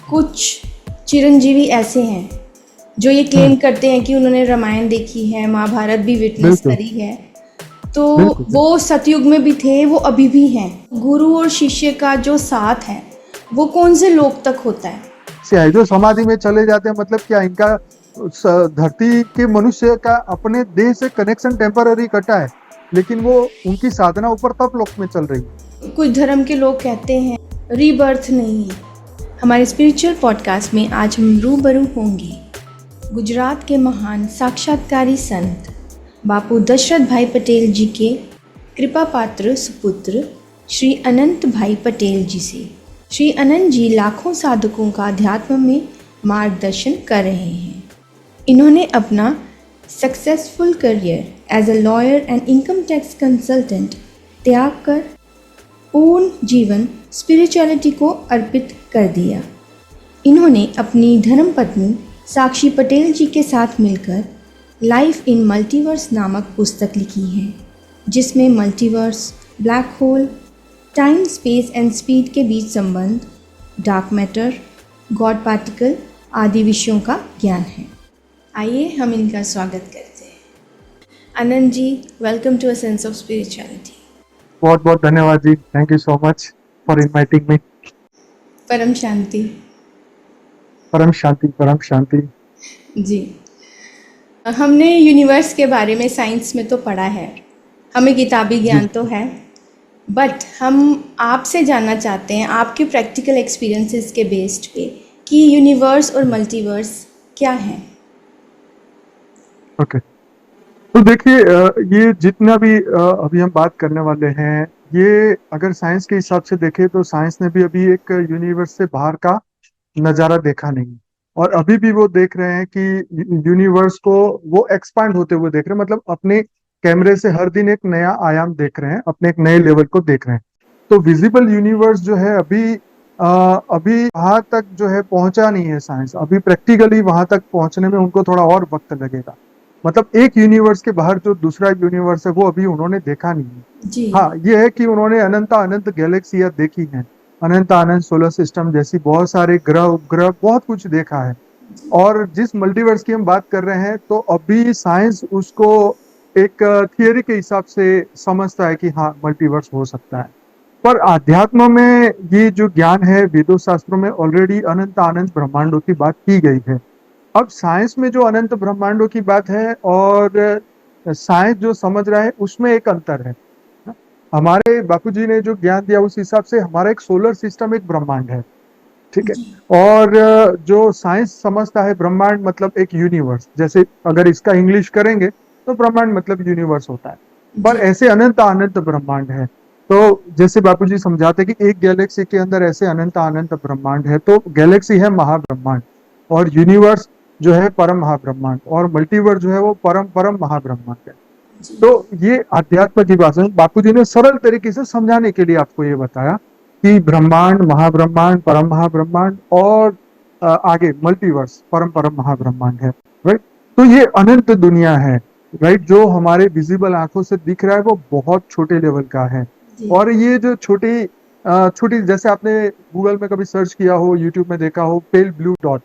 कुछ चिरंजीवी ऐसे हैं जो ये क्लेम करते हैं कि उन्होंने रामायण देखी है, महाभारत भी विटनेस बिल्कुल करी है, तो बिल्कुल बिल्कुल। वो सतयुग में भी थे, वो अभी भी हैं। गुरु और शिष्य का जो साथ है वो कौन से लोग तक होता है? से है जो समाधि में चले जाते हैं, मतलब क्या इनका धरती के मनुष्य का अपने देह से कनेक्शन टेम्पररी कटा है, लेकिन वो उनकी साधना ऊपर तप लोक में चल रही है। कुछ धर्म के लोग कहते हैं रीबर्थ नहीं है। हमारे स्पिरिचुअल पॉडकास्ट में आज हम रूबरू होंगे गुजरात के महान साक्षात्कारी संत बापू दशरथ भाई पटेल जी के कृपा पात्र सुपुत्र श्री अनंत भाई पटेल जी से। श्री अनंत जी लाखों साधकों का अध्यात्म में मार्गदर्शन कर रहे हैं। इन्होंने अपना successful career as a lawyer and income tax consultant त्याग कर पूर्ण जीवन स्पिरिचुअलिटी को अर्पित कर दिया। इन्होंने अपनी धर्मपत्नी साक्षी पटेल जी के साथ मिलकर लाइफ इन मल्टीवर्स नामक पुस्तक लिखी है, जिसमें multiverse, black hole, time, space and speed के बीच संबंध, डार्क मैटर, गॉड पार्टिकल आदि विषयों का ज्ञान है। आइए हम इनका स्वागत करते हैं। Anand ji, welcome to a sense of spirituality. बहुत बहुत धन्यवाद जी, thank you so much for inviting me. परम शांति। परम शांति, परम शांति। जी, हमने यूनिवर्स के बारे में साइंस में तो पढ़ा है, हमें किताबी जी ज्ञान तो है, बट हम आपसे जानना चाहते हैं आपके प्रैक्टिकल एक्सपीरियंसेस के बेस्ड पे कि यूनिवर्स और मल्टीवर्स क्या है। ओके। तो देखिए, ये जितना भी अभी हम बात करने वाले हैं, ये अगर साइंस के हिसाब से देखें तो साइंस ने भी अभी एक यूनिवर्स से बाहर का नजारा देखा नहीं, और अभी भी वो देख रहे हैं कि यूनिवर्स को वो एक्सपांड होते हुए देख रहे हैं, मतलब अपने कैमरे से हर दिन एक नया आयाम देख रहे हैं, अपने एक नए लेवल को देख रहे हैं। तो विजिबल यूनिवर्स जो है अभी वहां तक जो है पहुंचा नहीं है साइंस, अभी प्रैक्टिकली वहां तक पहुंचने में उनको थोड़ा और वक्त लगेगा। मतलब एक यूनिवर्स के बाहर जो दूसरा यूनिवर्स है वो अभी उन्होंने देखा नहीं है। जी। हाँ, ये है कि उन्होंने अनंत अनंत गैलेक्सियां देखी हैं, अनंत अनंत सोलर सिस्टम जैसी बहुत सारे ग्रह उपग्रह बहुत कुछ देखा है। और जिस मल्टीवर्स की हम बात कर रहे हैं, तो अभी साइंस उसको एक थियरी के हिसाब से समझता है कि हाँ, मल्टीवर्स हो सकता है। पर आध्यात्म में ये जो ज्ञान है, वेदों शास्त्रों में ऑलरेडी अनंत अनंत ब्रह्मांडों की बात की गई है। अब साइंस में जो अनंत ब्रह्मांडों की बात है और साइंस जो समझ रहा है, उसमें एक अंतर है। हमारे बापूजी ने जो ज्ञान दिया उस हिसाब से हमारा एक सोलर सिस्टम एक ब्रह्मांड है, ठीक है। जी। और जो साइंस समझता है ब्रह्मांड मतलब एक यूनिवर्स, जैसे अगर इसका इंग्लिश करेंगे तो ब्रह्मांड मतलब यूनिवर्स होता है। पर जी। ऐसे अनंत अनंत ब्रह्मांड है। तो जैसे बापूजी समझाते कि एक गैलेक्सी के अंदर ऐसे अनंत अनंत ब्रह्मांड है, तो गैलेक्सी है महाब्रह्मांड, और यूनिवर्स जो है परम महाब्रह्मांड, और मल्टीवर्स जो है वो परम परम महाब्रह्मांड है। जी। तो ये अध्यात्म की भाषा में बापूजी ने सरल तरीके से समझाने के लिए आपको ये बताया कि ब्रह्मांड, महाब्रह्मांड, परम महाब्रह्मांड और आगे मल्टीवर्स परम परम महाब्रह्मांड है, राइट। तो ये अनंत दुनिया है, राइट। जो हमारे विजिबल आंखों से दिख रहा है वो बहुत छोटे लेवल का है। जी। और ये जो छोटी छोटी, जैसे आपने गूगल में कभी सर्च किया हो, यूट्यूब में देखा हो, पेल ब्लू डॉट,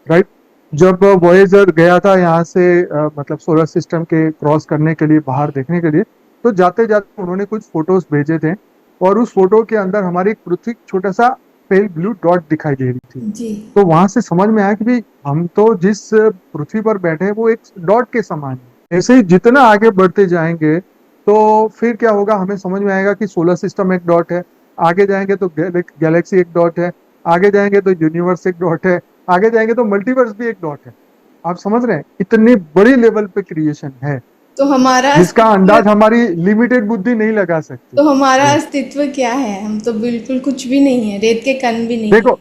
राइट। जब वॉयेजर गया था यहाँ से मतलब सोलर सिस्टम के क्रॉस करने के लिए, बाहर देखने के लिए, तो जाते जाते उन्होंने कुछ फोटोज भेजे थे, और उस फोटो के अंदर हमारी एक पृथ्वी छोटा सा पेल ब्लू डॉट दिखाई दे रही थी। जी। तो वहां से समझ में आया कि भाई हम तो जिस पृथ्वी पर बैठे हैं वो एक डॉट के समान है। ऐसे ही जितना आगे बढ़ते जाएंगे तो फिर क्या होगा, हमें समझ में आएगा कि सोलर सिस्टम एक डॉट है, आगे जाएंगे तो गैलेक्सी एक डॉट है, आगे जाएंगे तो यूनिवर्स एक डॉट है, आगे जाएंगे तो मल्टीवर्स भी एक डॉट है। आप समझ रहे हैं, इतनी बड़ी लेवल पे क्रिएशन है तो हमारा जिसका अस्तित्व अंदाज हमारी लिमिटेड बुद्धि नहीं लगा सकती। तो हमारा जी। अस्तित्व क्या है? हम तो बिल्कुल कुछ भी नहीं है, रेत के कण भी नहीं है। देखो,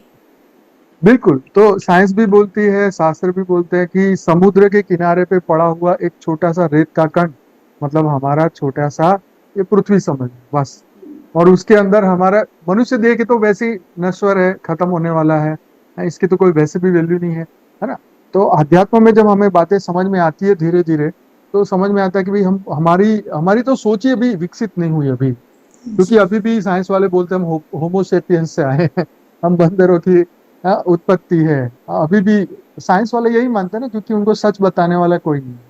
बिल्कुल, तो साइंस भी बोलती है, शास्त्र भी बोलते हैं कि समुद्र के किनारे पे पड़ा हुआ एक छोटा सा रेत का कण, मतलब हमारा छोटा सा ये पृथ्वी समझ बस। और उसके अंदर हमारा मनुष्य देह के तो वैसे ही नश्वर है, खत्म होने वाला है, इसकी तो कोई वैसे भी वैल्यू नहीं है ना। तो अध्यात्म में जब हमें बातें समझ में आती है धीरे धीरे, तो समझ में आता है कि भाई हम हमारी हमारी तो सोच ही अभी विकसित नहीं हुई अभी, क्योंकि जी। अभी भी साइंस वाले बोलते हैं हम होमोसेपियंस से आए हैं, हम बंदरों की उत्पत्ति है। अभी भी साइंस वाले यही मानते हैं ना, क्योंकि उनको सच बताने वाला कोई नहीं है।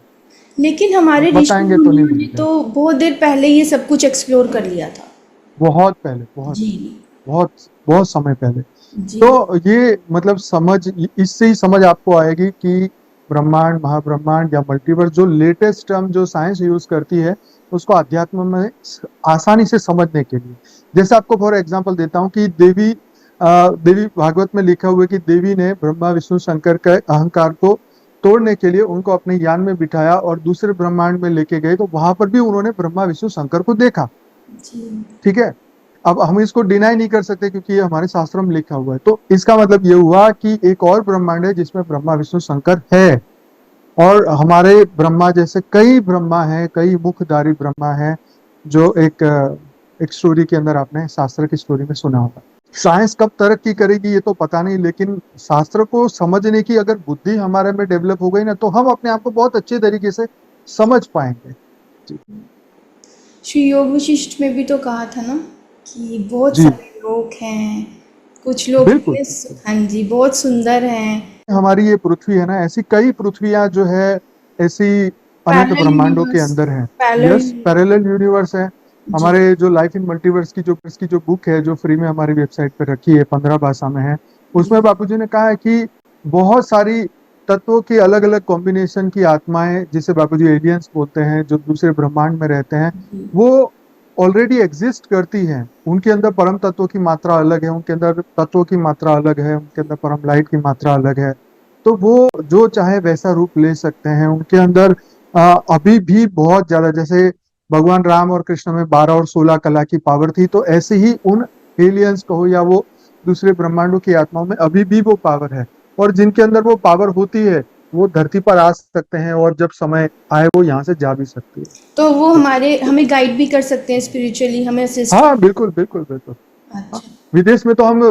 लेकिन हमारे ऋषि बताएंगे तो नहीं मुनियों ने मानेंगे। तो बहुत देर पहले ये सब कुछ एक्सप्लोर कर लिया था। बहुत पहले, बहुत जी। बहुत बहुत समय पहले। जी। तो ये मतलब समझ, इससे ही समझ आपको आएगी कि ब्रह्मांड, महाब्रह्मांड या मल्टीवर्स, जो लेटेस्ट टर्म जो साइंस यूज करती है, उसको अध्यात्म में आसानी से समझने के लिए। जैसे आपको फॉर एग्जांपल देता हूँ कि देवी भागवत में लिखा हुआ है कि देवी ने ब्रह्मा विष्णु शंकर के अहंकार को तोड़ने के लिए उनको अपने यान में बिठाया और दूसरे ब्रह्मांड में लेके गए, तो वहां पर भी उन्होंने ब्रह्मा विष्णु शंकर को देखा। जी। ठीक है। अब हम इसको डिनाई नहीं कर सकते क्योंकि ये हमारे शास्त्रों में लिखा हुआ है। तो इसका मतलब ये हुआ कि एक और ब्रह्मांड है जिसमें ब्रह्मा विष्णु शंकर है। और हमारे ब्रह्मा जैसे कई ब्रह्मा हैं, कई मुखधारी ब्रह्मा हैं, जो एक स्टोरी के अंदर आपने शास्त्र की स्टोरी में सुना होगा। साइंस कब तरक्की करेगी ये तो पता नहीं, लेकिन शास्त्र को समझने की अगर बुद्धि हमारे में डेवलप हो गई ना, तो हम अपने आप को बहुत अच्छे तरीके से समझ पाएंगे। जी। श्री योग वशिष्ठ में भी तो कहा था ना कि बहुत जी सारे लोग हैं, कुछ लोग बिल्कुल। हाँ जी, बहुत सुंदर हैं। हमारी ये पृथ्वी है ना, ऐसी कई पृथ्वियां जो है, ऐसी अनंत पैरेलल ब्रह्मांडों के यूनिवर्स। अंदर है। पैरेलल। यस, पैरेलल यूनिवर्स है। जी। हमारे जो लाइफ इन मल्टीवर्स की जो बुक है, जो फ्री में हमारी वेबसाइट पे रखी है, 15 भाषा में है, उसमें बापूजी ने कहा है कि बहुत सारी तत्वों की अलग अलग कॉम्बिनेशन की आत्माएं, जिसे बापूजी एलियंस बोलते हैं, जो दूसरे ब्रह्मांड में रहते हैं, जी। वो ऑलरेडी एग्जिस्ट करती हैं। उनके अंदर परम तत्वों की मात्रा अलग है, उनके अंदर तत्वों की मात्रा अलग है, उनके अंदर परम लाइट की मात्रा अलग है। तो वो जो चाहे वैसा रूप ले सकते हैं। उनके अंदर अभी भी बहुत ज्यादा, जैसे भगवान राम और कृष्ण में 12 और 16 कला की पावर थी, तो ऐसे ही उन एलियंस कहो या वो दूसरे ब्रह्मांडों की आत्माओं में अभी भी वो पावर है। और जिनके अंदर वो पावर होती है, वो धरती पर आ सकते हैं, और जब समय आए वो यहाँ से जा भी सकती तो वो है। हमारे हमें गाइड भी कर सकते हैं, स्पिरिचुअली हमें असिस्ट। हाँ बिल्कुल बिल्कुल बिल्कुल। हाँ, अच्छा। विदेश में तो हम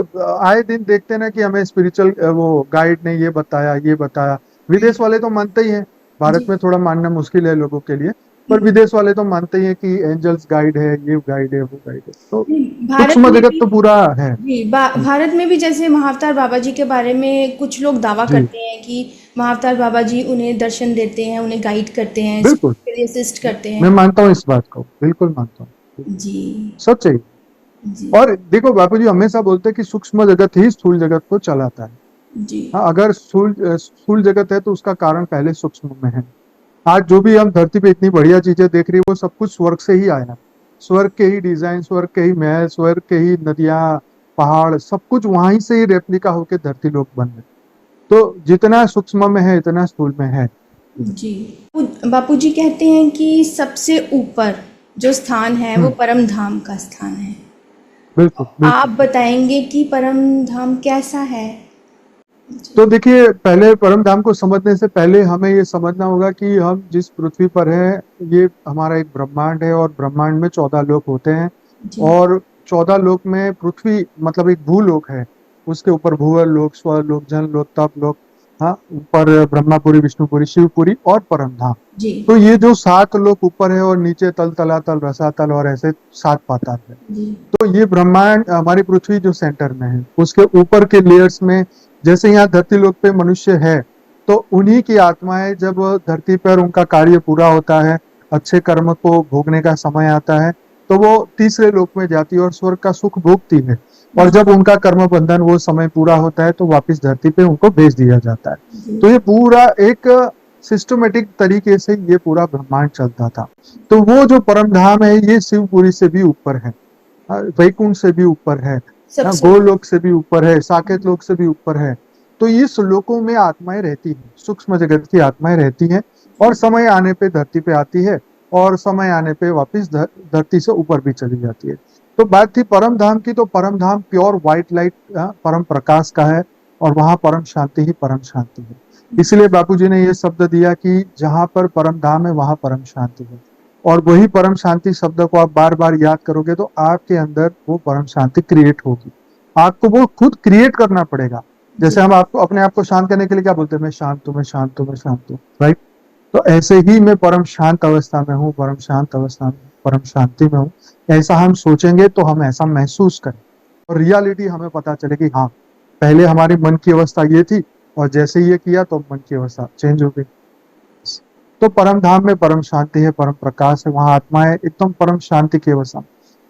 आए दिन देखते हैं ना कि हमें स्पिरिचुअल वो गाइड ने ये बताया, ये बताया। विदेश वाले तो मानते ही हैं। भारत जी। में थोड़ा मानना मुश्किल है लोगों के लिए, पर विदेश वाले तो मानते ही हैं कि एंजल्स गाइड है, ये गाइड है, वो गाइड है। तो नहीं, भारत सूक्ष्म में जगत भी। तो पूरा है। जी, भारत में भी जैसे महाअवतार बाबा जी के बारे में कुछ लोग दावा जी करते हैं कि महाअवतार बाबा जी उन्हें दर्शन देते हैं, उन्हें गाइड करते हैं, बिल्कुल। स्पिरिचुअली असिस्ट करते मैं हैं। मानता हूँ इस बात को, बिल्कुल मानता हूँ। जी। सच है। जी। और देखो बापू जी हमेशा बोलते हैं कि सूक्ष्म जगत ही स्थूल जगत को चलाता है। जी। हाँ, अगर स्थूल स्थूल जगत है तो उसका कारण पहले सूक्ष्म में है। आज जो भी हम धरती पे इतनी बढ़िया चीजें देख रही है, वो सब कुछ स्वर्ग से ही आया है। स्वर्ग के ही डिजाइन, स्वर्ग के ही महल, स्वर्ग के ही नदियां, पहाड़, सब कुछ वहीं से ही रेप्लिका होके धरती लोक बन गए। तो जितना सूक्ष्म में है इतना स्थूल में है। जी। बापूजी कहते हैं कि सबसे ऊपर जो स्थान है वो हम्म, परम धाम का स्थान है। बिल्कुल आप बिल्कुल। बताएंगे कि परम धाम कैसा है? तो देखिए, पहले परम धाम को समझने से पहले हमें ये समझना होगा कि हम जिस पृथ्वी पर हैं, ये हमारा एक ब्रह्मांड है, और ब्रह्मांड में 14 लोक होते हैं। जी। और 14 लोक में पृथ्वी मतलब एक भूलोक है। उसके ऊपर भूवर लोक, स्वर्लोक, जनलोक, तपलोक, हाँ, ऊपर ब्रह्मापुरी, विष्णुपुरी, शिवपुरी और परम धाम। जी। तो ये जो 7 लोक ऊपर है, और नीचे तल, तलातल, रसातल, और ऐसे 7 पाताल है। जी। तो ये ब्रह्मांड, हमारी पृथ्वी जो सेंटर में है, उसके ऊपर के लेयर्स में, जैसे यहाँ धरती लोक पे मनुष्य है, तो उन्हीं की आत्माएं जब धरती पर उनका कार्य पूरा होता है, अच्छे कर्म को भोगने का समय आता है, तो वो तीसरे लोक में जाती है और स्वर्ग का सुख भोगती है। और जब उनका कर्म बंधन वो समय पूरा होता है, तो वापस धरती पे उनको भेज दिया जाता है। जी। तो ये पूरा एक सिस्टमेटिक तरीके से ये पूरा ब्रह्मांड चलता था। तो वो जो परम धाम है, ये शिवपुरी से भी ऊपर है, वैकुंठ से भी ऊपर है, सबसे। गोलोक से भी ऊपर है, साकेत लोक से भी ऊपर है। तो इस लोकों में आत्माएं रहती हैं, सूक्ष्म जगत की आत्माएं रहती हैं, और समय आने पे धरती पे आती है, और समय आने पे वापस धरती से ऊपर भी चली जाती है। तो बात थी परम धाम की, तो परम धाम प्योर व्हाइट लाइट, परम प्रकाश का है, और वहां परम शांति ही परम शांति है। इसलिए बापूजी ने ये शब्द दिया कि जहां पर परम धाम है वहां परम शांति है। और वही परम शांति शब्द को आप बार बार याद करोगे, तो आपके अंदर वो परम शांति क्रिएट होगी। आपको वो खुद क्रिएट करना पड़ेगा। जैसे जी। हम आपको अपने आप को शांत करने के लिए क्या बोलते हैं, मैं शांत हूं, मैं शांत हूं, मैं शांत हूं, राइट। तो ऐसे ही मैं परम शांत अवस्था में हूँ, परम शांत अवस्था में, परम शांति में हूँ। ऐसा हम सोचेंगे तो हम ऐसा महसूस करें, और रियलिटी हमें पता चले कि हाँ, पहले हमारे मन की अवस्था ये थी और जैसे ये किया तो मन की अवस्था चेंज हो गई। तो परम धाम में परम शांति है, परम प्रकाश है, वहां आत्माएं एकदम परम शांति की अवस्था।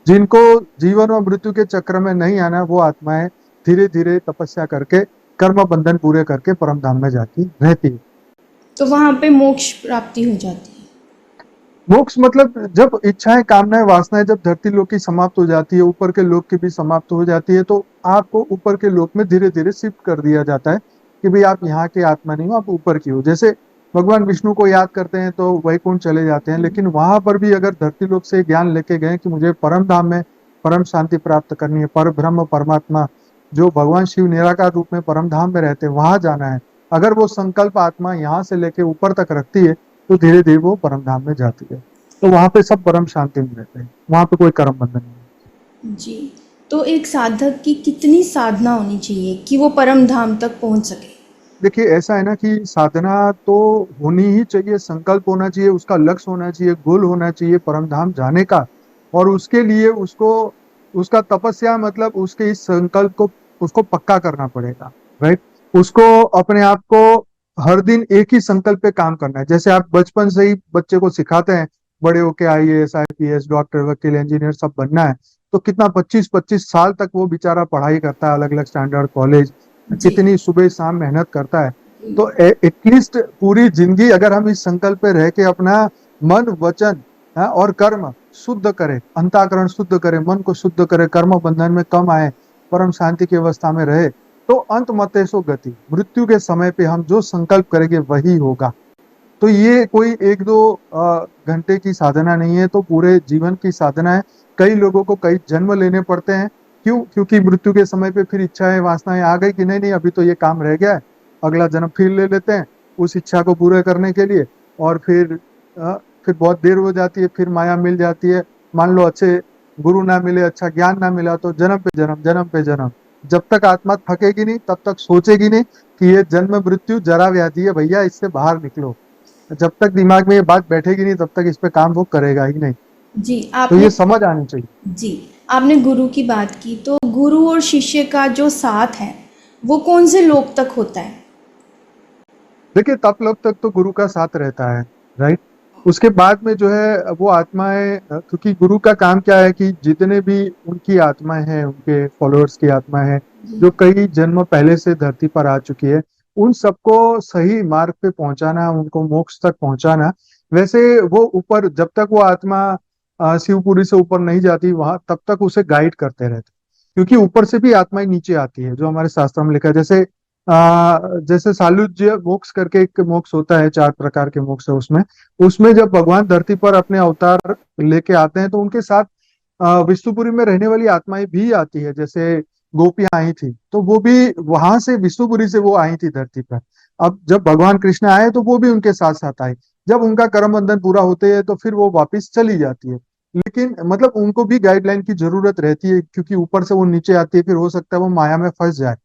जिनको जीवन और मृत्यु के चक्र में नहीं आना, वो आत्माएं धीरे धीरे तपस्या करके कर्म बंधन पूरे करके परम धाम में जाती रहती है। तो वहाँ पे मोक्ष प्राप्ति हो जाती है। मोक्ष मतलब जब इच्छाएं, कामनाएं, वासनाएं जब धरती लोक की समाप्त हो जाती है, ऊपर के लोक की भी समाप्त हो जाती है, तो आपको ऊपर के लोक में धीरे धीरे शिफ्ट कर दिया जाता है कि भाई आप यहाँ के आत्मा नहीं हो, आप ऊपर की हो। जैसे भगवान विष्णु को याद करते हैं तो वैकुंठ चले जाते हैं, लेकिन वहां पर भी अगर धरती लोक से ज्ञान लेके गए कि मुझे परम धाम में परम शांति प्राप्त करनी है, पर ब्रह्म परमात्मा जो भगवान शिव निराकार रूप में परम धाम में रहते हैं वहां जाना है, अगर वो संकल्प आत्मा यहाँ से लेके ऊपर तक रखती है तो धीरे धीरे वो परम धाम में जाती है। तो वहां पे सब परम शांति में रहते हैं, वहां पे कोई कर्म बंधन नहीं। जी। तो एक साधक की कितनी साधना होनी चाहिए कि वो परम धाम तक पहुंच सके? देखिए ऐसा है ना कि साधना तो होनी ही चाहिए, संकल्प होना चाहिए, उसका लक्ष्य होना चाहिए, गोल होना चाहिए परम धाम जाने का। और उसके लिए उसको उसका तपस्या मतलब उसके इस संकल्प को उसको पक्का करना पड़ेगा, राइट। उसको अपने आप को हर दिन एक ही संकल्प पे काम करना है। जैसे आप बचपन से ही बच्चे को सिखाते हैं बड़े होके आईएएस, आईपीएस, डॉक्टर, वकील, इंजीनियर सब बनना है, तो कितना 25-25 साल तक वो बेचारा पढ़ाई करता है, अलग अलग स्टैंडर्ड कॉलेज, जी। कितनी सुबह शाम मेहनत करता है। तो एटलीस्ट पूरी जिंदगी अगर हम इस संकल्प पे रह के अपना मन, वचन, और कर्म शुद्ध करे, अंतःकरण शुद्ध करे, मन को शुद्ध करे, कर्म बंधन में कम आए, परम शांति की अवस्था में रहे, तो अंत मते सो गति, मृत्यु के समय पे हम जो संकल्प करेंगे वही होगा। तो ये कोई एक दो घंटे की साधना नहीं है, तो पूरे जीवन की साधना है। कई लोगों को कई जन्म लेने पड़ते हैं। क्यों? क्योंकि मृत्यु के समय पे फिर इच्छाएं, वासनाएं आ गई कि नहीं नहीं अभी तो ये काम रह गया है, अगला जन्म फिर ले लेते हैं उस इच्छा को पूरा करने के लिए। और फिर बहुत देर हो जाती है, फिर माया मिल जाती है। मान लो अच्छे गुरु ना मिले, अच्छा ज्ञान ना मिला, तो जन्म पे जन्म, जन्म पे जन्म। जब तक आत्मा थकेगी नहीं तब तक सोचेगी नहीं कि ये जन्म मृत्यु जरा व्याधि है भैया, इससे बाहर निकलो। जब तक दिमाग में ये बात बैठेगी नहीं तब तक इस पे काम वो करेगा ही नहीं। जी। तो ये आपने समझ आनी चाहिए। जी आपने गुरु की बात की, तो गुरु और शिष्य का जो साथ है वो कौन से लोक तक होता है? देखिए तप लोग तक तो गुरु का साथ रहता है, राइट। उसके बाद में जो है वो आत्माएं, क्योंकि गुरु का काम क्या है कि जितने भी उनकी आत्माएं हैं, उनके फॉलोअर्स की आत्मा है जो कई जन्म पहले से धरती पर आ चुकी है, उन सबको सही मार्ग पे पहुंचाना, उनको मोक्ष तक पहुंचाना। वैसे वो ऊपर जब तक वो आत्मा शिवपुरी से ऊपर नहीं जाती वहां तब तक उसे गाइड करते रहते, क्योंकि ऊपर से भी आत्माएं नीचे आती है जो हमारे शास्त्र में लिखा है। जैसे सालुज्य मोक्ष करके एक मोक्ष होता है, 4 प्रकार के मोक्ष है उसमें। उसमें जब भगवान धरती पर अपने अवतार लेके आते हैं तो उनके साथ विष्णुपुरी में रहने वाली आत्माएं भी आती है। जैसे गोपियां आई थी तो वो भी वहां से विष्णुपुरी से वो आई थी धरती पर। अब जब भगवान कृष्ण आए तो वो भी उनके साथ साथ आए। जब उनका कर्म बंधन पूरा होते है तो फिर वो वापिस चली जाती है। लेकिन मतलब उनको भी गाइडलाइन की जरूरत रहती है, क्योंकि ऊपर से वो नीचे आती है, फिर हो सकता है वो माया में फंस जाए,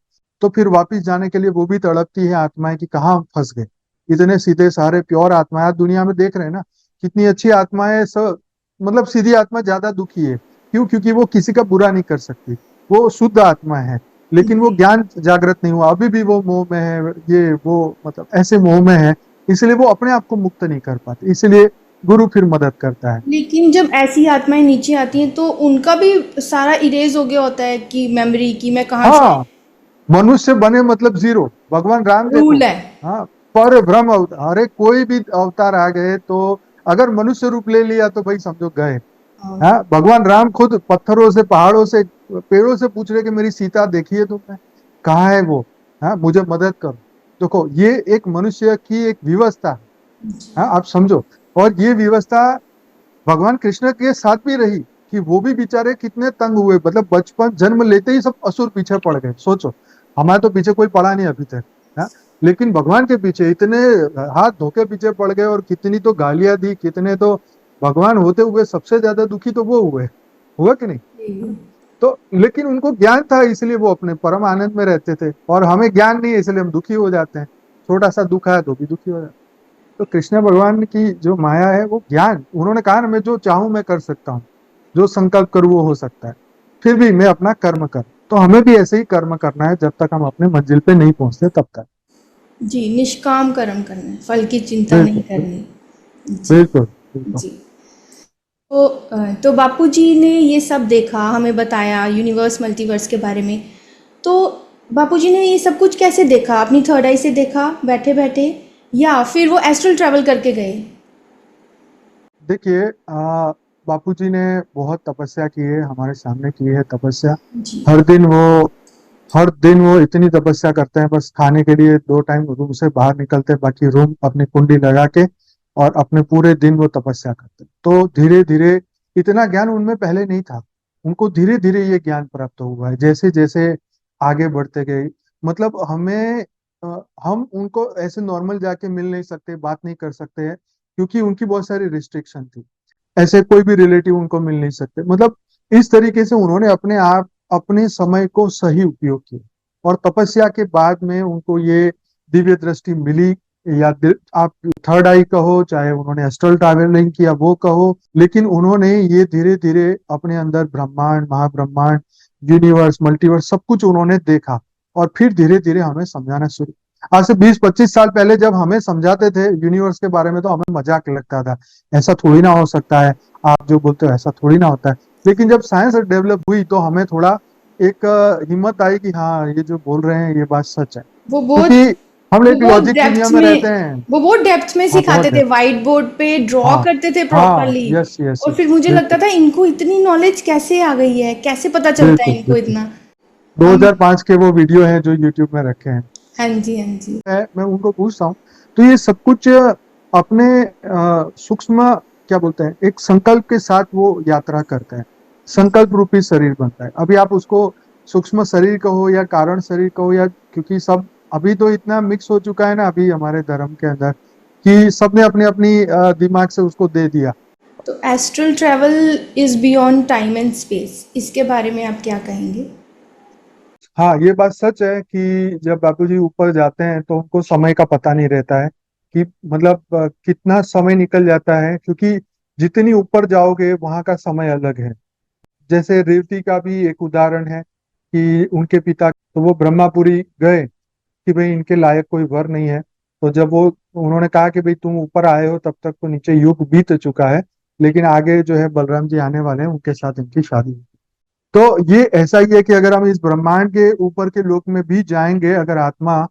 तो फिर वापिस जाने के लिए वो भी तड़पती है आत्माएं कि कहाँ हम फंस गए। इतने सीधे सारे प्योर आत्माएं आज दुनिया में देख रहे हैं ना, कितनी अच्छी आत्माएं सब, मतलब सीधी आत्मा ज्यादा दुखी है। क्यों? क्योंकि वो किसी का बुरा नहीं कर सकती, वो शुद्ध आत्मा है, लेकिन वो ज्ञान जागृत नहीं हुआ, अभी भी वो मोह में है, ये वो मतलब ऐसे मोह में है, इसलिए वो अपने आप को मुक्त नहीं कर पाते, इसलिए गुरु फिर मदद करता है। लेकिन जब ऐसी आत्माएं नीचे आती हैं तो उनका भी सारा इरेज हो गया होता है कि मेमोरी की मैं कहाँ से। हाँ, मनुष्य बने मतलब जीरो। भगवान राम देखो, रूल है। हाँ, पर ब्रह्म अवतार, अरे कोई भी अवतार आ गए तो अगर मनुष्य रूप ले लिया तो भाई समझो गए। हाँ, भगवान राम खुद पत्थरों से, पहाड़ों से, पेड़ों से पूछ रहे कि मेरी सीता देखिए तुमने, कहाँ है वो, हाँ मुझे मदद करो। देखो ये एक मनुष्य की एक व्यवस्था है, हाँ आप समझो। और ये व्यवस्था भगवान कृष्ण के साथ भी रही कि वो भी बेचारे कितने तंग हुए, मतलब बचपन जन्म लेते ही सब असुर पीछे पड़ गए। सोचो, हमारे तो पीछे कोई पड़ा नहीं अभी तक, हाँ? लेकिन भगवान के पीछे इतने हाथ धोके पीछे पड़ गए और कितनी तो गालियां दी, कितने तो भगवान होते हुए सबसे ज्यादा दुखी तो वो हुए, हुआ कि नहीं? तो लेकिन उनको ज्ञान था इसलिए वो अपने परम आनंद में रहते थे, और हमें ज्ञान नहीं है इसलिए हम दुखी हो जाते हैं। छोटा सा दुख आया तो भी दुखी हो जाते हैं। तो कृष्ण भगवान की जो माया है वो ज्ञान, उन्होंने कहा ना मैं जो चाहूं मैं कर सकता हूँ, जो संकल्प करूँ वो हो सकता है, फिर भी मैं अपना कर्म कर। तो हमें भी ऐसे ही कर्म करना है जब तक हम अपने मंजिल पे नहीं पहुंचते तब तक। जी, निष्काम कर्म करना है, फल की चिंता नहीं बिल्कुल करनी। जी। बिल्कुल बिल्कुल। जी। तो बापूजी ने ये सब देखा, हमें बताया यूनिवर्स मल्टीवर्स के बारे में। तो बापूजी ने ये सब कुछ कैसे देखा? अपनी थर्ड आई से देखा बैठे बैठे, या फिर वो एस्ट्रल ट्रैवल करके गए? देखिए बापूजी ने बहुत तपस्या की है, हमारे सामने की है तपस्या। जी। हर दिन वो हर दिन वो इतनी तपस्या करते हैं, बस खाने के लिए 2 टाइम रूम से बाहर निकलते हैं, बाकी रूम अपनी कुंडी लगा के और अपने पूरे दिन वो तपस्या करते हैं। तो धीरे धीरे, इतना ज्ञान उनमें पहले नहीं था, उनको धीरे धीरे ये ज्ञान प्राप्त हुआ है जैसे जैसे आगे बढ़ते गए। मतलब हम उनको ऐसे नॉर्मल जाके मिल नहीं सकते, बात नहीं कर सकते हैं, क्योंकि उनकी बहुत सारी रिस्ट्रिक्शन थी। ऐसे कोई भी रिलेटिव उनको मिल नहीं सकते। मतलब इस तरीके से उन्होंने अपने समय को सही उपयोग किया, और तपस्या के बाद में उनको ये दिव्य दृष्टि मिली, या आप थर्ड आई कहो, चाहे उन्होंने एस्ट्रल ट्रैवलिंग किया वो कहो, लेकिन उन्होंने ये धीरे धीरे अपने अंदर ब्रह्मांड, महाब्रह्मांड, यूनिवर्स, मल्टीवर्स सब कुछ उन्होंने देखा, और फिर धीरे धीरे हमें समझाना शुरू। आज से 20-25 साल पहले जब हमें समझाते थे यूनिवर्स के बारे में, तो हमें मजाक लगता था, ऐसा थोड़ी ना हो सकता है, आप जो बोलते हो ऐसा थोड़ी ना होता है। लेकिन जब साइंस डेवलप हुई तो हमें थोड़ा एक हिम्मत आई कि हाँ, ये जो बोल रहे हैं ये बात सच है, वो बहुत क्योंकि हम वो एक बहुत लॉजिक दुनिया डेप्थ्स में में रहते हैं। वो बहुत डेप्थ में हाँ बहुत सिखाते थे, डेप्थ। वाइट बोर्ड पे ड्रॉ हाँ करते थे हाँ, प्रॉपरली। यस यस और यस, फिर मुझे लगता बिल्कुल था इनको इतनी नॉलेज कैसे आ गई है, कैसे पता चलता है बिल्कुल इनको बिल्कुल। इतना। हम 2005 के वो वीडियो हैं जो यूट्यूब में रखे हैं। हाँ जी, हाँ जी। मैं उनको पूछता हूँ, तो ये सब कुछ अपने सूक्ष्म, क्या बोलते हैं, एक संकल्प के साथ वो यात्रा करते हैं। संकल्प रूपी शरीर बनता है। अभी आप उसको सूक्ष्म शरीर कहो या कारण शरीर कहो, या क्योंकि सब अभी तो इतना मिक्स हो चुका है ना अभी हमारे धर्म के अंदर, कि सबने अपनी अपनी दिमाग से उसको दे दिया। तो astral travel is beyond time and space, इसके बारे में आप क्या कहेंगे? हाँ, ये बात सच है कि जब बापूजी ऊपर जाते हैं तो उनको समय का पता नहीं रहता है, कि मतलब कितना समय निकल जाता है, क्योंकि जितनी ऊपर जाओगे वहां का समय अलग है। जैसे रेवती का भी एक उदाहरण है कि उनके पिता तो वो ब्रह्मापुरी गए कि भाई इनके लायक कोई वर नहीं है। तो जब वो उन्होंने कहा कि भाई तुम ऊपर आए हो तब तक तो नीचे युग बीत चुका है, लेकिन आगे जो है बलराम जी आने वाले हैं, उनके साथ इनकी शादी। तो ये ऐसा ही है कि अगर हम इस ब्रह्मांड के ऊपर के लोक में भी जाएंगे अगर आत्मा,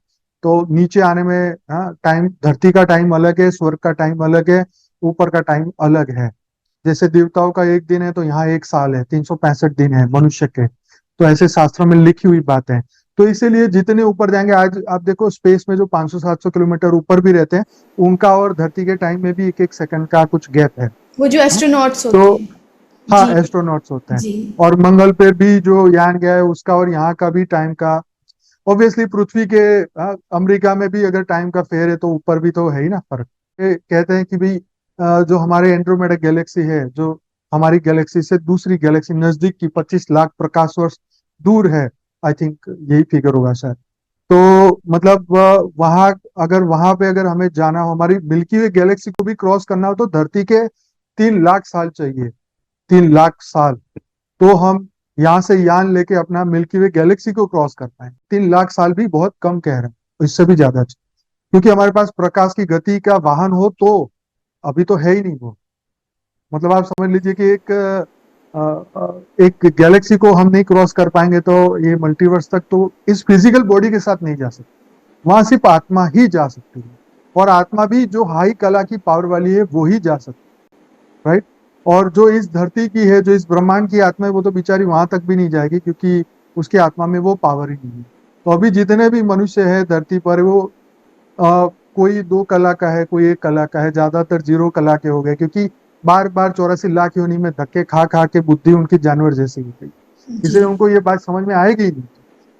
तो नीचे आने में टाइम, धरती का टाइम अलग है, स्वर्ग का टाइम अलग है, ऊपर का टाइम अलग है। जैसे देवताओं का एक दिन है तो यहाँ 1 साल है, 365 दिन है मनुष्य के। तो ऐसे शास्त्रों में लिखी हुई बात है। तो इसीलिए जितने ऊपर जाएंगे, आज आप देखो स्पेस में जो 500-700 किलोमीटर ऊपर भी रहते हैं, उनका और धरती के टाइम में भी एक एक सेकंड का कुछ गैप है। वो जो हाँ? एस्ट्रोनॉट्स होते तो हैं। हाँ, जी। एस्ट्रोनॉट्स होते हैं। जी। और मंगल पे भी जो यान गया है उसका और यहाँ का भी टाइम का, ऑब्वियसली पृथ्वी के अमेरिका में भी अगर टाइम का फेयर है तो ऊपर भी तो है ही ना फर्क। कहते हैं कि भाई जो हमारे एंड्रोमेडा गैलेक्सी है, जो हमारी गैलेक्सी से दूसरी गैलेक्सी नजदीक की 25 लाख प्रकाश वर्ष दूर है, आई थिंक यही फिगर होगा शायद। तो मतलब वहाँ, अगर वहां पे अगर हमें जाना हो, हमारी मिल्की वे गैलेक्सी को भी क्रॉस करना हो, तो धरती के 3 लाख साल चाहिए। 3 लाख साल। तो हम यहाँ से यान लेके अपना मिल्की वे गैलेक्सी को क्रॉस कर पाए, 3 लाख साल भी बहुत कम कह रहे हैं, इससे भी ज्यादा चाहिए। क्योंकि हमारे पास प्रकाश की गति का वाहन हो तो, अभी तो है ही नहीं वो। मतलब आप समझ लीजिए कि एक गैलेक्सी को हम नहीं क्रॉस कर पाएंगे तो ये मल्टीवर्स तक तो इस फिजिकल बॉडी के साथ नहीं जा सकते। वहां सिर्फ आत्मा ही जा सकती है, और आत्मा भी जो हाई कला की पावर वाली है वो ही जा सकती है, राइट। और जो इस धरती की है, जो इस ब्रह्मांड की आत्मा है, वो तो बेचारी वहां तक भी नहीं जाएगी, क्योंकि उसकी आत्मा में वो पावर ही नहीं है। तो अभी जितने भी मनुष्य है धरती पर, वो कोई 2 कला का है, कोई 1 कला का है, ज्यादातर 0 कला के हो गए, क्योंकि बार बार 84 लाख योनि में धक्के खा खा के बुद्धि उनकी जानवर जैसी हो गई। जी। इसलिए उनको ये बात समझ में आएगी ही नहीं।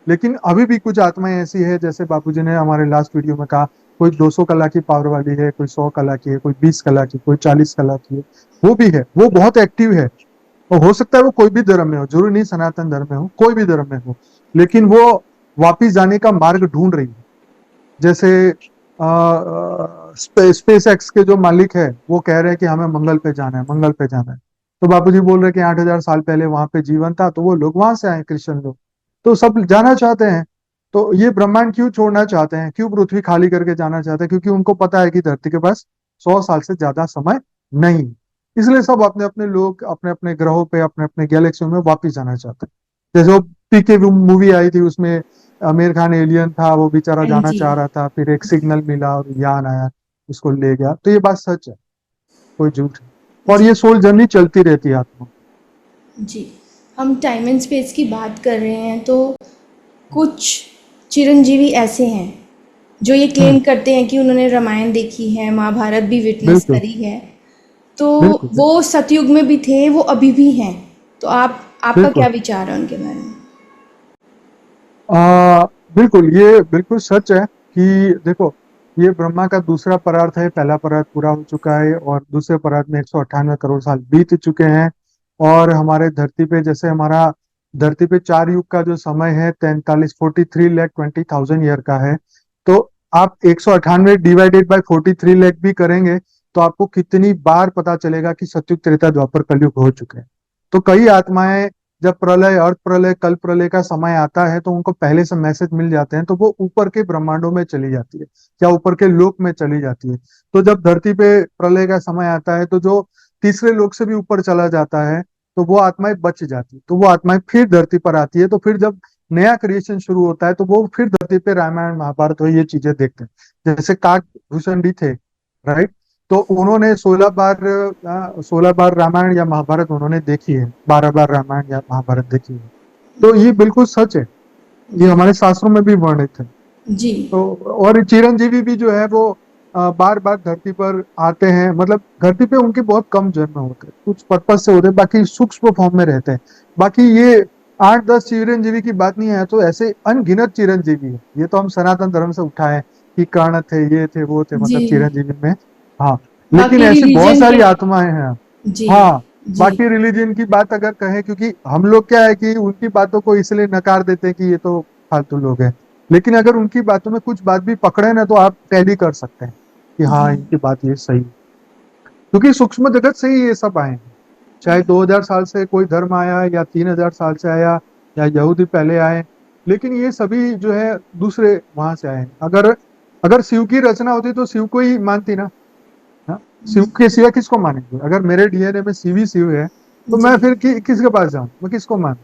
लेकिन अभी भी कुछ आत्माएं ऐसी है, जैसे बापूजी ने हमारे लास्ट वीडियो में कहा, कोई 200 कला की पावर वाली है, कोई 100 कला की है, कोई 20 कला की, कोई 40 कला की है। वो भी है, वो बहुत एक्टिव है। और हो सकता है वो कोई भी धर्म में हो, जरूरी नहीं सनातन धर्म में हो, कोई भी धर्म में हो, लेकिन वो वापिस जाने का मार्ग ढूंढ रही है। जैसे स्पेस एक्स के जो मालिक है वो कह रहे हैं कि हमें मंगल पे जाना है, मंगल पे जाना है। तो बापूजी बोल रहे हैं कि 8,000 साल पहले वहां पे जीवन था, तो वो लोग वहां से आए, क्रिश्चियन लोग। तो सब जाना चाहते हैं। तो ये ब्रह्मांड क्यों छोड़ना चाहते हैं, क्यों पृथ्वी खाली करके जाना चाहते हैं? क्योंकि उनको पता है कि धरती के पास 100 साल से ज्यादा समय नहीं, इसलिए सब अपने अपने लोग अपने अपने ग्रहों पे अपने अपने गैलेक्सियों में वापस जाना चाहते हैं। जैसे वो पीके मूवी आई थी, उसमें आमिर खान एलियन था, वो बेचारा हाँ जाना जी। चाह रहा था, फिर एक सिग्नल मिला और यान आया, उसको ले गया। तो ये बात सच है, कोई झूठ नहीं। और जी। ये सोल जर्नी चलती रहती है आत्मा। जी। हम टाइम एंड स्पेस की बात कर रहे हैं तो कुछ चिरंजीवी ऐसे हैं जो ये क्लेम हम्म। करते हैं कि उन्होंने रामायण देखी है, महाभारत भी विटनेस बिल्कुल करी है। तो बिल्कुल वो बिल्कुल सतयुग में भी थे, वो अभी भी हैं। तो आपका बिल्कुल। क्या विचार है उनके बारे में? बिल्कुल, ये बिल्कुल सच है कि देखो, ये ब्रह्मा का दूसरा परार्थ है, पहला परार्थ पूरा हो चुका है और दूसरे परार्थ में 198 करोड़ साल बीत चुके हैं। और हमारे धरती पे, जैसे हमारा धरती पे 4 युग का जो समय है 43,43,20,000 ईयर का है। तो आप 198 डिवाइडेड बाय 43 लाख भी करेंगे तो आपको कितनी बार पता चलेगा कि सतयुग, त्रेता, द्वापर, कलयुग हो चुके हैं। तो कई आत्माएं जब प्रलय, अर्थ प्रलय, कल प्रलय का समय आता है तो उनको पहले से मैसेज मिल जाते हैं, तो वो ऊपर के ब्रह्मांडों में चली जाती है या ऊपर के लोक में चली जाती है। तो जब धरती पे प्रलय का समय आता है तो जो तीसरे लोक से भी ऊपर चला जाता है, तो वो आत्माएं बच जाती है, तो वो आत्माएं फिर धरती पर आती है। तो फिर जब नया क्रिएशन शुरू होता है तो वो फिर धरती पे रामायण, महाभारत हो ये चीजें देखते हैं। जैसे काकभूषण भी थे, राइट? तो उन्होंने 16 बार रामायण या महाभारत उन्होंने देखी है, 12 बार रामायण या महाभारत देखी है। तो ये बिल्कुल सच है, ये जी। हमारे शास्त्रों में भी वर्णित है। जी। तो और चिरंजीवी भी जो है वो बार बार धरती पर आते हैं। मतलब धरती पे उनके बहुत कम जन्म होते हैं, कुछ पर्पज से होते हैं, बाकी सूक्ष्म फॉर्म में रहते हैं। बाकी ये 8-10 चिरंजीवी की बात नहीं है, तो ऐसे अनगिनत चिरंजीवी है। ये तो हम सनातन धर्म से उठाए कि कर्ण थे, ये थे, वो थे, जी। मतलब चिरंजीवी में। हाँ, लेकिन बाकी ऐसी बहुत रिलीजन के। सारी आत्माएं हैं। जी। हाँ, जी। बाकी रिलीजन की बात अगर कहें, क्योंकि हम लोग क्या है कि उनकी बातों को इसलिए नकार देते हैं कि ये तो फालतू लोग हैं। लेकिन अगर उनकी बातों में कुछ बात भी पकड़े ना, तो आप टैली कर सकते हैं कि जी। हाँ, इनकी बात ये सही है। क्योंकि सूक्ष्म जगत से ही ये सब आए हैं। चाहे 2000 साल से कोई धर्म आया या 3000 साल से आया या यहूदी पहले आए, लेकिन ये सभी जो है दूसरे वहां से आए हैं। अगर अगर शिव की रचना होती तो शिव को ही मानती ना। हाँ? शिव के सिवा किसको मानेंगे? अगर मेरे डीएनए में शिव ही शिव है तो जी। मैं फिर किसके पास जाऊं, मैं किसको मानूं?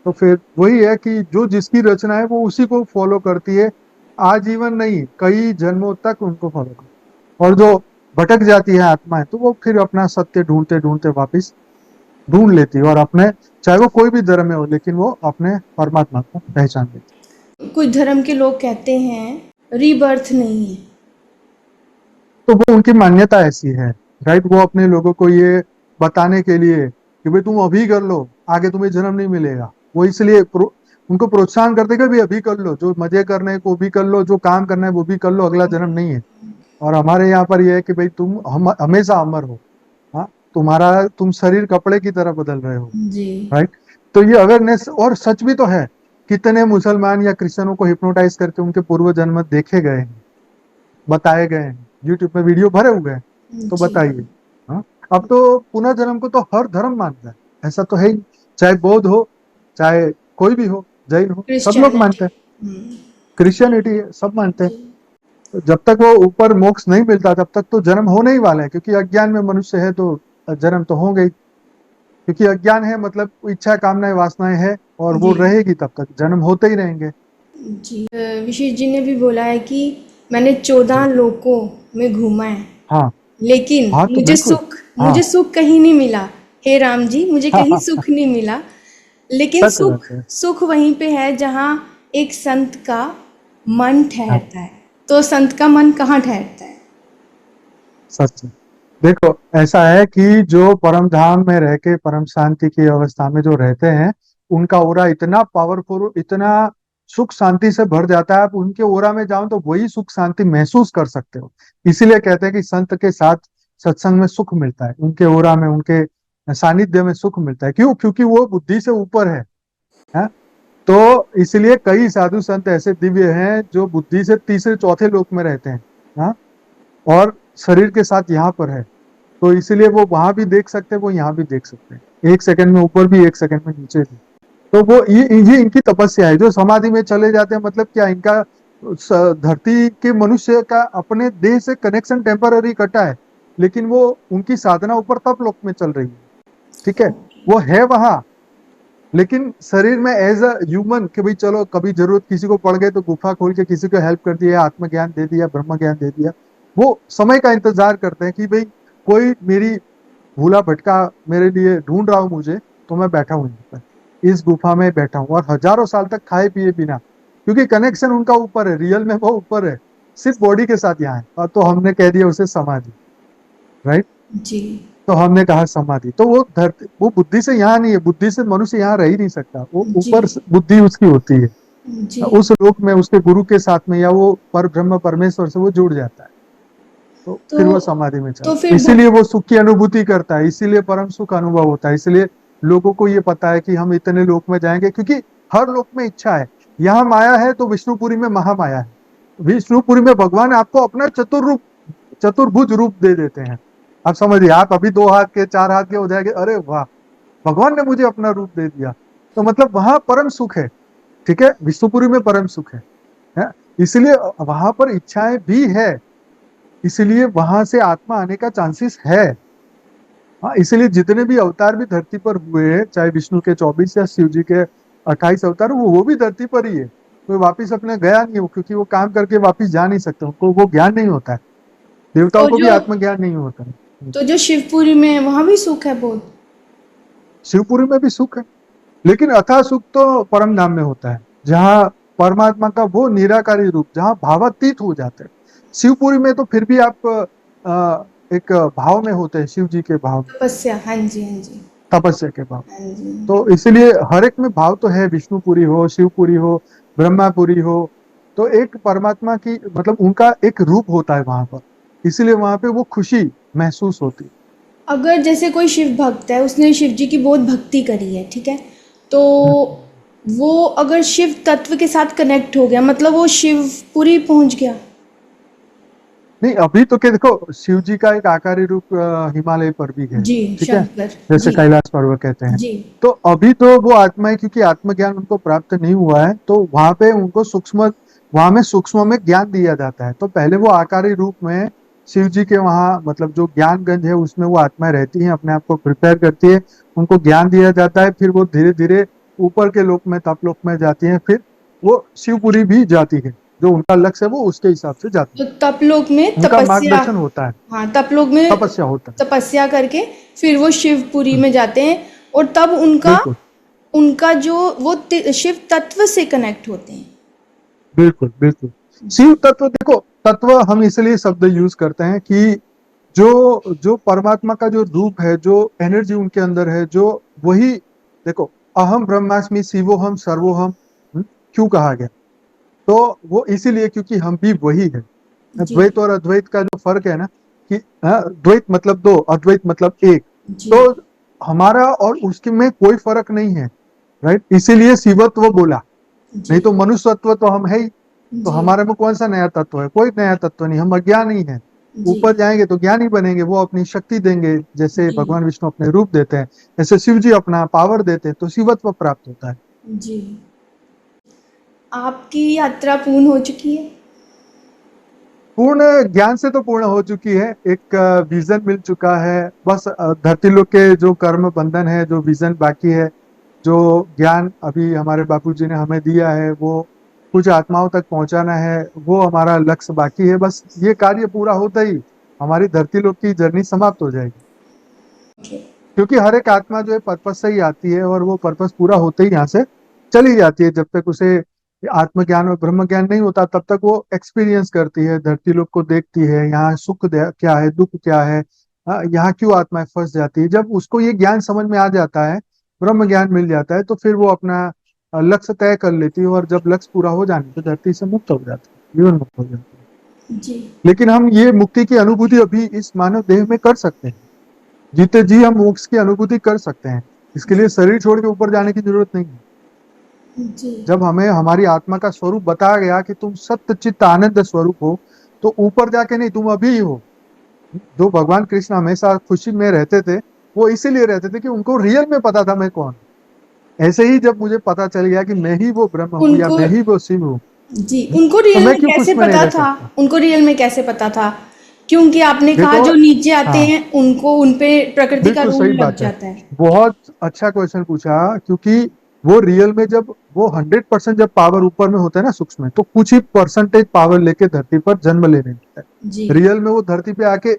तो फिर वही है कि जो जिसकी रचना है वो उसी को फॉलो करती है। आजीवन नहीं, कई जन्मों तक उनको फॉलो करती है। और जो भटक जाती है आत्माएं, तो वो फिर अपना सत्य ढूंढते ढूंढते वापस ढूंढ लेती है और अपने, चाहे वो कोई भी धर्म में हो, लेकिन वो अपने परमात्मा को पहचान लेती कुछ धर्म के लोग कहते हैं रीबर्थ नहीं है। है। तो वो उनकी मान्यता ऐसी है, राइट? वो अपने लोगों को ये बताने के लिए कि भाई तुम अभी कर लो, आगे तुम्हें जन्म नहीं मिलेगा, वो इसलिए उनको प्रोत्साहन करते कि भाई अभी कर लो, जो मजे करने हैं वो भी कर लो, जो काम करना है वो भी कर लो, अगला जन्म नहीं है। और हमारे यहाँ पर यह है कि भाई तुम हमेशा अमर हो। हाँ, तुम शरीर कपड़े की तरह बदल रहे हो, जी। राइट? तो ये अवेयरनेस, और सच भी तो है। कितने मुसलमान या क्रिश्चियनों को हिप्नोटाइज करके उनके पूर्व जन्म देखे गए हैं, बताए गए हैं, यूट्यूब में वीडियो भरे हुए हैं। तो जी। बताइए। हाँ, अब तो पुनर्जन्म को तो हर धर्म मानता है, ऐसा तो है ही। चाहे बौद्ध हो, चाहे कोई भी हो, जैन हो, सब लोग क्रिश्चियनिटी। मानते हैं। क्रिश्चियनिटी है, सब मानते हैं। तो जब तक वो ऊपर मोक्ष नहीं मिलता तब तक तो जन्म होने ही वाला है, क्योंकि अज्ञान में मनुष्य है तो जन्म तो होंगे ही। क्योंकि अज्ञान है मतलब इच्छा, कामनाएं, वासनाएं है, और वो जी। रहेगी, तब तक जन्म होते ही रहेंगे। जी। विशेष जी ने भी बोला है कि मैंने 14 जी। लोकों में घूमा है, हाँ। लेकिन हाँ तो बिल्कुल। हाँ। मुझे सुख कहीं नहीं मिला। हे राम जी, मुझे हाँ कहीं हाँ हाँ, सुख नहीं मिला। लेकिन सच सुख बात है। सुख वहीं पे है जहाँ एक संत का मन हाँ, ठहरता है। तो संत का मन कहाँ ठहरता है? सच है। देखो, ऐसा है कि जो परम धाम में रह के परम शांति की अवस्था में जो रहते हैं, उनका ओरा इतना पावरफुल, इतना सुख शांति से भर जाता है। आप उनके ओरा में जाओ तो वही सुख शांति महसूस कर सकते हो। इसीलिए कहते हैं कि संत के साथ सत्संग में सुख मिलता है, उनके ओरा में, उनके सानिध्य में सुख मिलता है। क्यों? क्योंकि वो बुद्धि से ऊपर है? तो इसलिए कई साधु संत ऐसे दिव्य हैं जो बुद्धि से तीसरे चौथे लोक में रहते हैं। हाँ, और शरीर के साथ यहाँ पर है। तो इसलिए वो वहां भी देख सकते हैं, वो यहाँ भी देख सकते हैं, एक सेकंड में ऊपर भी, एक सेकंड में नीचे भी। तो वो ये इनकी तपस्या है। जो समाधि में चले जाते हैं मतलब क्या, इनका धरती के मनुष्य का अपने देह से कनेक्शन टेम्पररी कटा है, लेकिन वो उनकी साधना ऊपर तप लोक में चल रही है। ठीक है, वो है वहां, लेकिन शरीर में एज अ ह्यूमन कि भाई चलो कभी जरूरत किसी को पड़ गई तो गुफा खोल के किसी को हेल्प कर दिया, आत्मज्ञान दे दिया, ब्रह्म ज्ञान दे दिया। वो समय का इंतजार करते हैं कि भाई कोई मेरी भूला भटका मेरे लिए ढूंढ रहा हूं मुझे, तो मैं बैठा हूं यहाँ पर, इस गुफा में बैठा हूं, और हजारों साल तक खाए पिए बिना, क्योंकि कनेक्शन उनका ऊपर है, रियल में वो ऊपर है, सिर्फ बॉडी के साथ यहाँ है। और तो हमने कह दिया उसे समाधि, राइट। जी। तो हमने कहा समाधि, तो वो धरती, वो बुद्धि से यहाँ नहीं है, बुद्धि से मनुष्य यहाँ रह ही नहीं सकता, वो जी। ऊपर बुद्धि उसकी होती है, जी। उस लोक में उसके गुरु के साथ में, या वो पर ब्रह्म परमेश्वर से वो जुड़ जाता है, तो तो फिर वो समाधि में तो चलता है। फिर इसीलिए वो सुख की अनुभूति करता है, इसीलिए परम सुख अनुभव होता है, इसलिए लोगों को ये पता है कि हम इतने लोक में जाएंगे, क्योंकि हर लोक में इच्छा है। यहाँ माया है तो विष्णुपुरी में महामाया है, विष्णुपुरी में भगवान आपको अपना चतुर्भुज रूप दे देते हैं। आप समझिए, आप अभी 2 हाथ के 4 हाथ के हो जाएंगे, अरे वाह, भगवान ने मुझे अपना रूप दे दिया, तो मतलब वहां परम सुख है। ठीक है, विष्णुपुरी में परम सुख है? इसलिए वहां पर इच्छाएं भी है, इसलिए वहां से आत्मा आने का चांसेस है। हाँ, इसलिए जितने भी अवतार भी धरती पर हुए हैं, चाहे विष्णु के 24 या शिव जी के 28 अवतार, वो भी धरती पर ही है, कोई वापिस अपने गया नहीं हो, क्योंकि वो काम करके वापिस जा नहीं सकते, उनको वो ज्ञान नहीं होता है, देवताओं तो को भी जो आत्मज्ञान नहीं होता है। तो जो शिवपुरी में है वहां भी सुख है बहुत। शिवपुरी में भी सुख है, लेकिन अथाह सुख तो परम धाम में होता है, जहाँ परमात्मा का वो निराकारी रूप, जहाँ भावातीत हो जाते हैं। शिवपुरी में तो फिर भी आप एक भाव में होते हैं, शिव जी के भाव, तपस्या, हाँ जी, हाँ जी। तपस्या के भाव। हाँ जी। तो इसलिए हर एक में भाव तो है, विष्णुपुरी हो, शिवपुरी हो, ब्रह्मापुरी हो, तो एक परमात्मा की मतलब उनका एक रूप होता है वहां पर, इसीलिए वहां पे वो खुशी महसूस होती है। अगर जैसे कोई शिव भक्त है, उसने शिव जी की बहुत भक्ति करी है, ठीक है, तो वो अगर शिव तत्व के साथ कनेक्ट हो गया, मतलब वो शिवपुरी पहुंच गया। नहीं, अभी तो क्या, देखो शिव जी का एक आकारी रूप हिमालय पर भी है। जी, ठीक है, शंकर जैसे जी। कैलाश पर्वत कहते हैं। जी। तो अभी तो वो आत्माएं, क्योंकि आत्मज्ञान उनको प्राप्त नहीं हुआ है, तो वहां पे उनको सूक्ष्म, वहां में सूक्ष्म में ज्ञान दिया जाता है। तो पहले वो आकारी रूप में शिव जी के वहाँ मतलब जो ज्ञान गंज है उसमें वो आत्माएं रहती हैं, अपने आप को प्रिपेयर करती है, उनको ज्ञान दिया जाता है, फिर वो धीरे धीरे ऊपर के लोक में, तपलोक में जाती है, फिर वो शिवपुरी भी जाती है, जो उनका लक्ष्य है वो उसके हिसाब से जाती तो है, तपलोक में उनका तपस्या, मार्गदर्शन होता है, हाँ, तपलोक में तपस्या होता है। तपस्या करके फिर वो शिवपुरी हम्म, में जाते हैं, और तब उनका बिल्कुल उनका जो वो शिव तत्व से कनेक्ट होते हैं। बिल्कुल बिल्कुल। शिव तत्व, देखो तत्व हम इसलिए शब्द यूज करते हैं कि जो जो परमात्मा का जो रूप है, जो एनर्जी उनके अंदर है, जो वही, देखो अहम ब्रह्मास्मि शिवोहम सर्वोहम, क्यों कहा गया? तो वो इसीलिए क्योंकि हम भी वही है। जी। द्वैत और अद्वैत का जो फर्क है ना, कि द्वैत मतलब दो, अद्वैत मतलब एक, जी। तो हमारा और उसके में कोई फर्क नहीं है, राइट। इसीलिए शिवत्व बोला, जी। नहीं तो मनुष्यत्व तो हम है ही। तो जी। हमारे में कौन सा नया तत्व है? कोई नया तत्व नहीं, हम अज्ञान ही है। जी। ऊपर जाएंगे तो ज्ञानी बनेंगे, वो अपनी शक्ति देंगे, जैसे जी। भगवान विष्णु अपने रूप देते हैं, ऐसे शिव जी अपना पावर देते हैं, तो शिवत्व प्राप्त होता है। जी। आपकी यात्रा पूर्ण हो चुकी है। पूर्ण ज्ञान से तो पूर्ण हो चुकी है, एक विजन मिल चुका है, बस धरती लोक के जो कर्म बंधन है, जो विजन बाकी है, जो ज्ञान अभी हमारे बापूजी ने हमें दिया है, वो कुछ आत्माओं तक पहुंचाना है, वो हमारा लक्ष्य बाकी है। बस ये कार्य पूरा होता ही हमारी धरती लोक की जर्नी समाप्त हो जाएगी, क्योंकि हर एक आत्मा जो है पर्पस से ही आती है, और वो पर्पस पूरा होते ही यहाँ से चली जाती है। जब तक उसे आत्मज्ञान और ब्रह्म ज्ञान नहीं होता, तब तक वो एक्सपीरियंस करती है, धरती लोक को देखती है, यहाँ सुख क्या है, दुख क्या है, यहाँ क्यों आत्माएं फंस जाती है। जब उसको ये ज्ञान समझ में आ जाता है, ब्रह्म ज्ञान मिल जाता है, तो फिर वो अपना लक्ष्य तय कर लेती है, और जब लक्ष्य पूरा हो जाने तो धरती से मुक्त हो जाती है, जीवन मुक्त हो जाती है। जी। लेकिन हम ये मुक्ति की अनुभूति अभी इस मानव देह में कर सकते हैं, जीते जी हम मोक्ष की अनुभूति कर सकते हैं। इसके लिए शरीर छोड़ के ऊपर जाने की जरूरत नहीं है। जी। जब हमें हमारी आत्मा का स्वरूप बताया गया कि तुम सत्य चित्त आनंद स्वरूप हो, तो ऊपर जाके नहीं, तुम अभी ही हो। जो भगवान कृष्ण हमेशा खुशी में रहते थे, वो इसीलिए रहते थे कि उनको रियल में पता था मैं कौन। ऐसे ही जब मुझे पता चल गया कि मैं ही वो ब्रह्म हूँ या उनको मैं ही वो शिव हूँ, जी, उनको तो रियल मैं में क्यों कैसे खुश में नहीं पता रह था? सकता? उनको रियल में कैसे पता था? क्योंकि आपने कहा देखो, जो नीचे आते हाँ, हैं उनको उन पे प्रकृति का बिल्कुल रूल सही लग बात है। जाता है। बहुत अच्छा क्वेश्चन पूछा, क्योंकि वो रियल में जब वो 100% जब पावर ऊपर में होता है ना सूक्ष्म में, तो कुछ ही परसेंटेज पावर लेके धरती पर जन्म लेने लगता जी, है। रियल में वो धरती पे आके,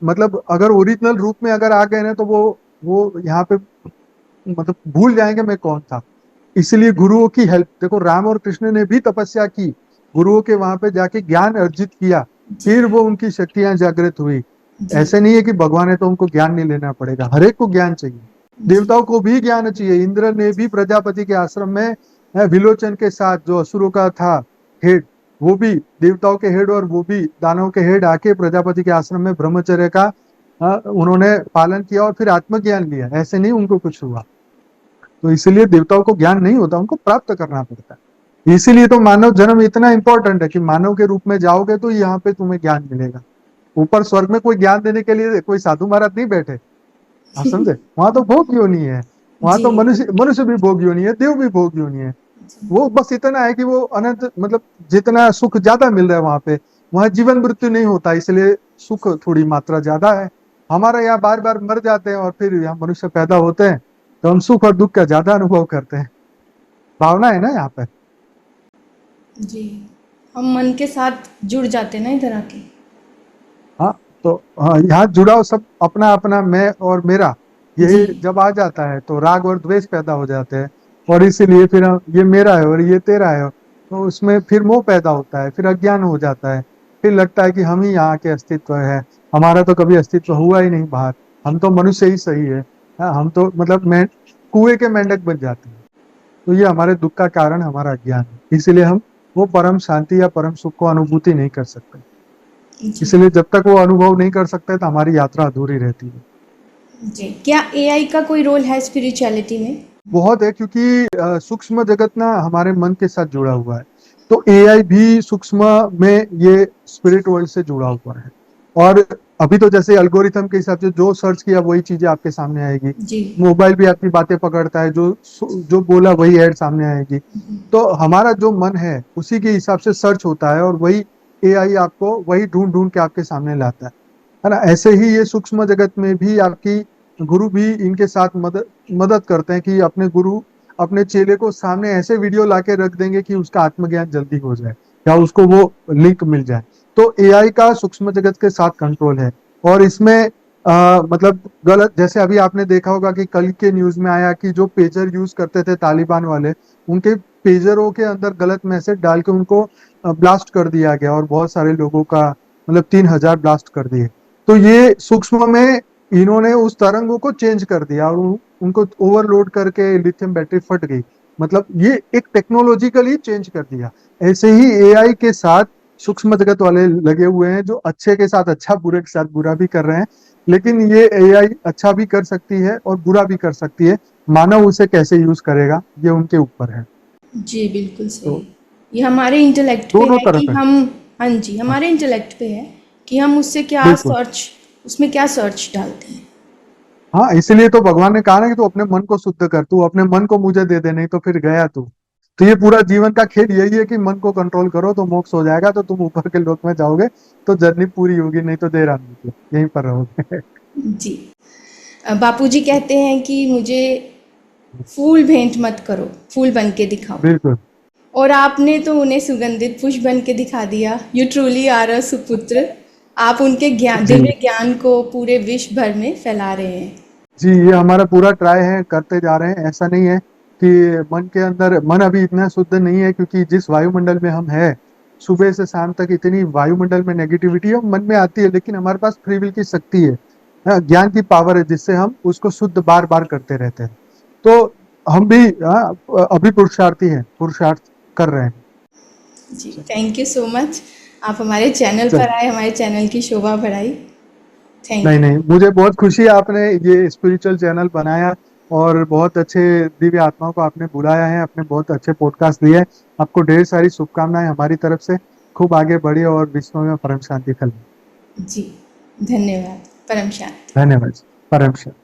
मतलब अगर ओरिजिनल रूप में अगर आ गए ना, तो वो यहाँ पे मतलब भूल जाएंगे मैं कौन था। इसलिए गुरुओं की हेल्प, देखो राम और कृष्ण ने भी तपस्या की, गुरुओं के वहां पे जाके ज्ञान अर्जित किया, जी, फिर वो उनकी शक्तियां जागृत हुई। जी, ऐसे नहीं है कि भगवान है तो उनको ज्ञान नहीं लेना पड़ेगा, हर एक को ज्ञान चाहिए। जी, देवताओं को भी ज्ञान चाहिए। इंद्र ने भी प्रजापति के आश्रम में विलोचन के साथ, जो असुरों का था हेड, वो भी देवताओं के हेड और वो भी दानवों के हेड आके प्रजापति के आश्रम में ब्रह्मचर्य का उन्होंने पालन किया और फिर आत्मज्ञान लिया। ऐसे नहीं उनको कुछ हुआ। तो इसलिए देवताओं को ज्ञान नहीं होता, उनको प्राप्त करना पड़ता है। इसीलिए तो मानव जन्म इतना इंपॉर्टेंट है कि मानव के रूप में जाओगे तो यहाँ पे तुम्हें ज्ञान मिलेगा। ऊपर स्वर्ग में कोई ज्ञान देने के लिए कोई साधु महाराज नहीं बैठे, आप समझे? वहां तो भोग योनि है, वहां जी, तो मनुष्य मनुष्य भी भोग योनि है, देव भी भोग योनि है। वो बस इतना है कि वो अनंत, मतलब जितना सुख ज्यादा मिल रहा है वहां पे, वहां जीवन मृत्यु नहीं होता, इसलिए सुख थोड़ी मात्रा ज्यादा है। हमारा यहाँ बार बार मर जाते हैं और फिर यहाँ मनुष्य पैदा होते हैं, तो हम सुख और दुख का ज्यादा अनुभव करते हैं। भावना है ना यहाँ पे। जी। हम मन के साथ जुड़ जाते हैं ना इधर आके। हाँ, तो हाँ, यहाँ जुड़ाव सब अपना अपना, मैं और मेरा, जी, यही जब आ जाता है तो राग और द्वेष पैदा हो जाते हैं। और इसीलिए फिर ये मेरा है और ये तेरा है, तो उसमें फिर मोह पैदा होता है, फिर अज्ञान हो जाता है। फिर लगता है कि हम ही यहाँ के अस्तित्व है, हमारा तो कभी अस्तित्व हुआ ही नहीं बाहर, हम तो मनुष्य ही सही है। हाँ, हम तो मतलब मैं कुएं के मेंढक बन जाते हैं। तो ये हमारे दुख का कारण हमारा अज्ञान है, इसीलिए हम वो परम शांति या परम सुख को अनुभूति नहीं कर सकते। जी, इसलिए जब तक वो अनुभव नहीं कर सकते तो हमारी यात्रा अधूरी रहती है। जी। क्या एआई का कोई रोल है स्पिरिचुअलिटी में? बहुत है, क्योंकि सूक्ष्म जगत ना हमारे मन के साथ जुड़ा हुआ है। तो एआई भी सूक्ष्म में ये स्पिरिट वर्ल्ड से जुड़ा हुआ है। और अभी तो जैसे एल्गोरिथम के हिसाब से जो सर्च किया वही चीजें आपके सामने आएगी। जी, मोबाइल भी आपकी बातें पकड़ता है, जो जो बोला वही ऐड सामने आएगी। तो हमारा जो मन है उसी के हिसाब से सर्च होता है, और वही एआई आपको वही ढूंढ ढूंढ के आपके सामने लाता है ना? ऐसे ही ये सूक्ष्म जगत में भी आपकी गुरु भी इनके साथ मदद मदद करते हैं कि अपने गुरु अपने चेले को सामने ऐसे वीडियो लाके रख देंगे कि उसका आत्मज्ञान जल्दी हो जाए या उसको वो लिंक मिल जाए। तो एआई का सूक्ष्म जगत के साथ कंट्रोल है। और इसमें मतलब गलत, जैसे अभी आपने देखा होगा कि कल के न्यूज में आया कि जो पेजर यूज करते थे तालिबान वाले, उनके पेजरों के अंदर गलत मैसेज डाल के उनको ब्लास्ट कर दिया गया, और बहुत सारे लोगों का मतलब 3,000 ब्लास्ट कर दिए। तो ये सूक्ष्म में इन्होंने उस तरंगों को चेंज कर दिया और उनको ओवरलोड करके लिथियम बैटरी फट गई। मतलब ये एक टेक्नोलॉजिकली चेंज कर दिया। ऐसे ही एआई के साथ सूक्ष्म जगत वाले लगे हुए हैं, जो अच्छे के साथ अच्छा, बुरे के साथ बुरा भी कर रहे हैं। लेकिन ये एआई अच्छा भी कर सकती है और बुरा भी कर सकती है। मानव उसे कैसे यूज करेगा ये उनके ऊपर है। जी, बिल्कुल तो सही। ये हमारे इंटेलेक्ट पे दोनों है कि तरफ है। हम, हाँ जी, हाँ, हमारे इंटेलेक्ट पे है कि हम उससे क्या बिल्कुल। सर्च, उसमें क्या सर्च डालते हैं। हाँ, इसीलिए तो भगवान ने कहा ना कि तू अपने मन को शुद्ध कर, तू अपने मन को मुझे दे दे, नहीं तो फिर गया तू। तो ये पूरा जीवन का खेल यही है कि मन को कंट्रोल करो तो मोक्ष हो जाएगा, तो तुम ऊपर के लोक में जाओगे, तो जर्नी पूरी होगी, नहीं तो देर आदमी को यहीं पर रहोगे। जी। बापूजी कहते हैं कि मुझे फूल भेंट मत करो, फूल बन के दिखाओ। बिल्कुल। और आपने तो उन्हें सुगंधित पुष्प बन के दिखा दिया। यू ट्रूली आर अ सुपुत्र। आप उनके ज्ञान, जी, दिव्य ज्ञान को पूरे विश्व भर में फैला रहे हैं। जी, ये हमारा पूरा ट्राई है, करते जा रहे हैं। ऐसा नहीं है कि मन के अंदर, मन अभी इतना शुद्ध नहीं है, क्योंकि जिस वायुमंडल में हम है, सुबह से शाम तक इतनी वायुमंडल में नेगेटिविटी है, मन में आती है। लेकिन हमारे पास फ्री विल की शक्ति है, ज्ञान की पावर है, जिससे हम उसको शुद्ध बार बार करते रहते हैं। तो हम भी अभी पुरुषार्थी हैं, पुरुषार्थ कर रहे हैं। जी, थैंक यू सो मच। आप हमारे चैनल चल, पर आए, हमारे चैनल की शोभा बढ़ाई। थैंक नहीं यू। नहीं, मुझे बहुत खुशी है आपने ये स्पिरिचुअल चैनल बनाया, और बहुत अच्छे दिव्य आत्माओं को आपने बुलाया है, आपने बहुत अच्छे पॉडकास्ट दिए। आपको ढेर सारी शुभकामनाएं हमारी तरफ से। खूब आगे बढ़िए और विश्व में परम शांति फैलाए। जी, धन्यवाद। परम शांति। धन्यवाद। परम शांति।